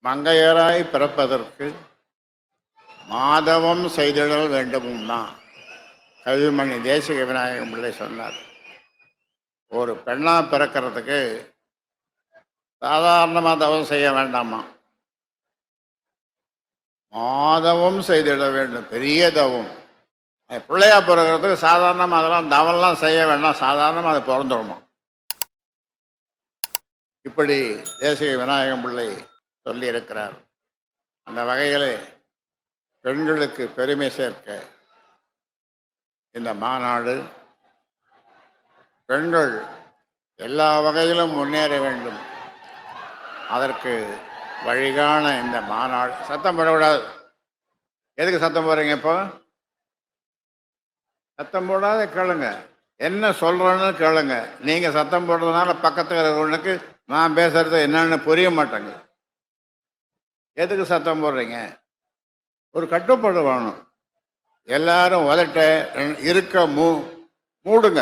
மங்கையராய் பிறப்பதற்கு மாதவம் செய்திடல் வேண்டும்னா கவிமணி தேசிக விநாயகம் பிள்ளை சொன்னார். ஒரு பெண்ணா பிறக்கிறதுக்கு சாதாரணமாக தவம் செய்ய வேண்டாமா, மாதவம் செய்திட வேண்டும், பெரிய தவம். பிள்ளையா பிறக்கிறதுக்கு சாதாரணமாக அதெல்லாம் தவம்லாம் செய்ய வேண்டாம், சாதாரணமாக அதை பிறந்துடணும். இப்படி தேசிக விநாயகம் பிள்ளை சொல்லி இருக்கிறார். அந்த வகையில் பெண்களுக்கு பெருமை சேர்க்க இந்த மாநாடு, பெண்கள் எல்லா வகையிலும் முன்னேற வேண்டும், அதற்கு வழிகாண இந்த மாநாடு. சத்தம் போடக்கூடாது. எதுக்கு சத்தம் போடுறீங்க? இப்போ சத்தம் போடாத கேளுங்க, என்ன சொல்றேன்னு கேளுங்க. நீங்க சத்தம் போடுறதுனால பக்கத்தில் இருக்கிறவனுக்கு நான் பேசுறது என்னன்னு புரிய மாட்டேங்க. எதுக்கு சத்தம் போடுறீங்க? ஒரு கட்டுப்பாடு வேணும். எல்லாரும் வளட்ட இருக்க மூடுங்க.